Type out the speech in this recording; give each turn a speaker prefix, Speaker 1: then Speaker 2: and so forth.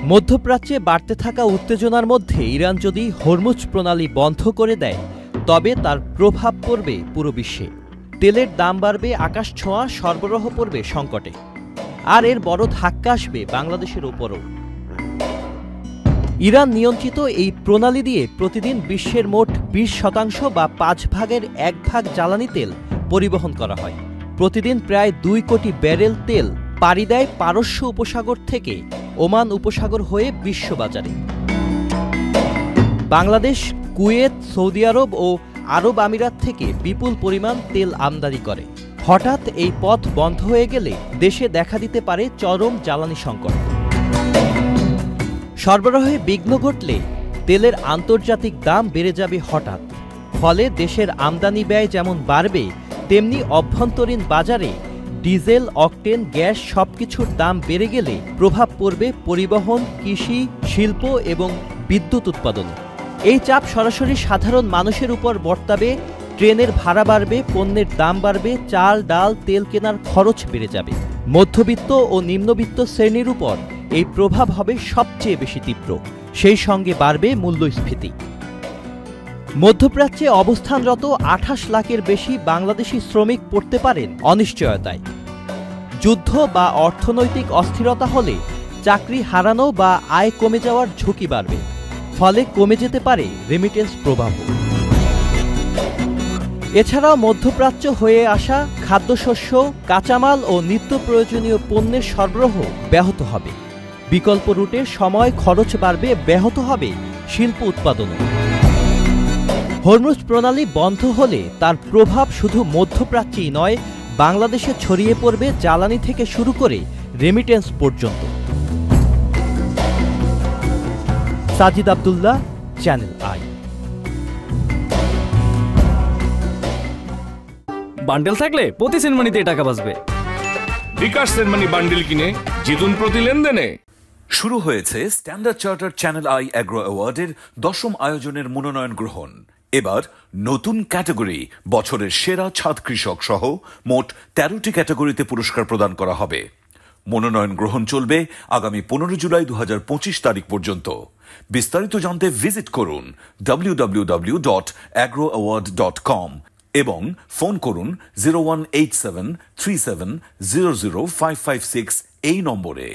Speaker 1: মধ্যপ্রাচ্যে বাড়তে থাকা উত্তেজনার মধ্যে ইরান যদি হরমুজ প্রণালী বন্ধ করে দেয় তবে তার প্রভাব পড়বে পুরো বিশ্বে। তেলের দাম বাড়বে আকাশছোঁয়া, সরবরাহ পড়বে সংকটে। আর এর বড় ধাক্কা আসবে বাংলাদেশের ওপরও। ইরান নিয়ন্ত্রিত এই প্রণালী দিয়ে প্রতিদিন বিশ্বের মোট 20% বা 5 ভাগের 1 ভাগ জ্বালানি তেল পরিবহন করা হয়। প্রতিদিন প্রায় 2 কোটি ব্যারেল তেল পাড়ি দেয় পারস্য উপসাগর থেকে ওমান উপসাগর হয়ে বিশ্ববাজারে। বাংলাদেশ, কুয়েত, সৌদি আরব ও আরব আমিরাত থেকে বিপুল পরিমাণ তেল আমদানি করে। হঠাৎ এই পথ বন্ধ হয়ে গেলে দেশে দেখা দিতে পারে চরম জ্বালানি সংকট। সরবরাহে বিঘ্ন ঘটলে তেলের আন্তর্জাতিক দাম বেড়ে যাবে হঠাৎ। ফলে দেশের আমদানি ব্যয় যেমন বাড়বে, তেমনি অভ্যন্তরীণ বাজারে ডিজেল, অকটেন, গ্যাস সবকিছুর দাম বেড়ে গেলে প্রভাব পড়বে পরিবহন, কৃষি, শিল্প এবং বিদ্যুৎ উৎপাদনে। এই চাপ সরাসরি সাধারণ মানুষের উপর বর্তাবে। ট্রেনের ভাড়া বাড়বে, পণ্যের দাম বাড়বে, চাল, ডাল, তেল কেনার খরচ বেড়ে যাবে। মধ্যবিত্ত ও নিম্নবিত্ত শ্রেণীর উপর এই প্রভাব হবে সবচেয়ে বেশি তীব্র। সেই সঙ্গে বাড়বে মূল্যস্ফীতি। মধ্যপ্রাচ্যে অবস্থানরত 28 লাখের বেশি বাংলাদেশি শ্রমিক পড়তে পারেন অনিশ্চয়তায়। যুদ্ধ বা অর্থনৈতিক অস্থিরতা হলে চাকরি হারানো বা আয় কমে যাওয়ার ঝুঁকি বাড়বে। ফলে কমে যেতে পারে রেমিটেন্স প্রবাহ। এছাড়াও মধ্যপ্রাচ্য হয়ে আসা খাদ্যশস্য, কাঁচামাল ও নিত্য প্রয়োজনীয় পণ্যের সরবরাহ ব্যাহত হবে। বিকল্প রুটের সময়, খরচ বাড়বে, ব্যাহত হবে শিল্প উৎপাদনও। হরমুজ প্রণালী বন্ধ হলে তার প্রভাব শুধু মধ্যপ্রাচ্যেই নয়, বাংলাদেশে ছড়িয়ে পড়বে জ্বালানি থেকে শুরু করে রেমিটেন্স পর্যন্ত। Sajid Abdullah, channel I.
Speaker 2: Bundle থাকলে প্রতি সেনমানিতে টাকা বাঁচবে।
Speaker 3: বিকাশ সেনমানি বান্ডেল কিনে জিতুন প্রতি লেনদেনে।
Speaker 4: শুরু হয়েছে Standard Chartered Channel i agro অ্যাওয়ার্ডের 10ম আয়োজনের মনোনয়ন গ্রহণ। এবার নতুন ক্যাটাগরি বছরের সেরা ছাদ কৃষক সহ মোট 13টি ক্যাটাগরিতে পুরস্কার প্রদান করা হবে। মনোনয়ন গ্রহণ চলবে আগামী 15 জুলাই 2025 তারিখ পর্যন্ত। বিস্তারিত জানতে ভিজিট করুন www.agroaward.com এবং ফোন করুন 018737000556 এই নম্বরে।